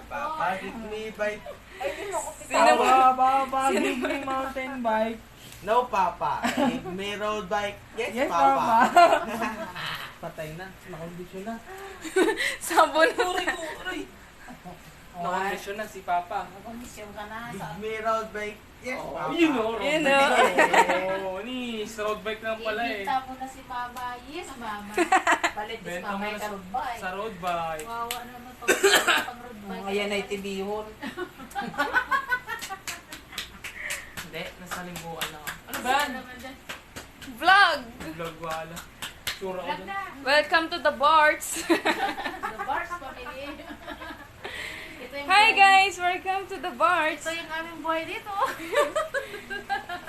Papa, give me bike. Sino ba? Papa, give me mountain bike. No, Papa. Give me road bike. Yes, Yes, Papa. Papa. Patay na. Nakondisyon na. Sabon. Nakondisyon na si Papa. Komisyon ka na. Give me road bike. Yes, Papa. Yun o. Yun o. Oh, ni road bike lang pala eh. Ibita mo na si Baba. Yes, Mama. Balit is Benta mo Mama na ka road bike. sa road bike. Wawa naman pag pang road bike. Ayan ay tibihon. Hindi, nasa limbuan na. Ano ba? Ano naman dyan? Vlog. Vlog wala. Sura ko Vlog dun. na. Welcome to the Barts. The Bars family. Ito yung Hi buhay- guys, welcome to the Barts. Ito yung aming buhay dito.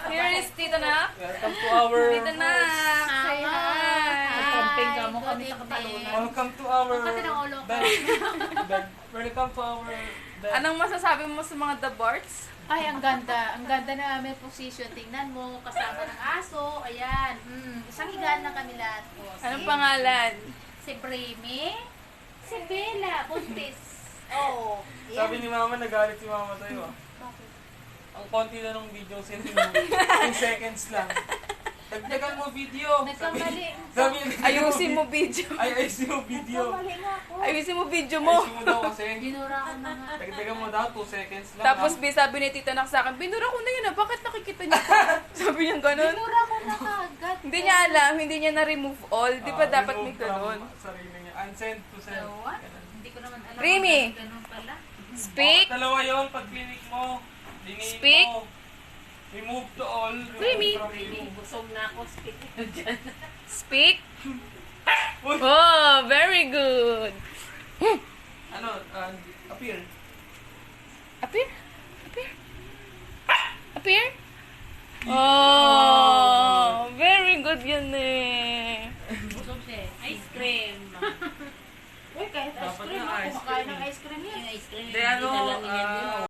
Here is Tito na. Welcome to our... Tito na. Say hi. Nagpamping ka mo Good kami sa evening. katalunan. Welcome to our... Kasi ng ulo ko. bed. Welcome to our... bed. Anong masasabi mo sa mga the Barts? Ay, ang ganda. Ang ganda na aming position. Tingnan mo, kasama ng aso. Ayan. Isang higaan na kami lahat. O, Anong si- pangalan? Si Bremy. Si Bella. Buntis. Oh. Sabi ni Mama, nagalit si Mama sa'yo ah. Ang konti na ng video, sindi mo. 2 seconds lang. Dagdagan mo video. Nagkamali. Sabi niya, Ayusin mo video. ayusin mo video. Nagkamali nga ako. Ayusin mo video mo. Ayusin mo daw kasi. Ginura ko na nga. Dagdagan mo daw, 2 seconds lang. Tapos sabi ni Tita Nak sa akin, binura ko na yun ah, bakit nakikita niyo pa? Sabi niya ganun. Ginura ko na kagad. Hindi niya alam, hindi niya na-remove all. Di ba dapat may ganun? Sarili niya. Unsend to send. So, what? Hindi ko naman alam. Remy. kung ganun pala. Speak. Dalawa yun, pag clinic mo. Lingin Speak. mo. Remove to all. remove Remy. from you. Busog na ako, speak ka dyan. Speak. Uy, Oh, very good. ano, appear. Appear? Appear? Appear? Oh, very good yun eh. Busog siya. Ice cream. Uy, kahit ice Dapat cream. na ice Kumakain cream. ng ice cream yan. Ice cream. Hindi, ano, Dinala niya yun.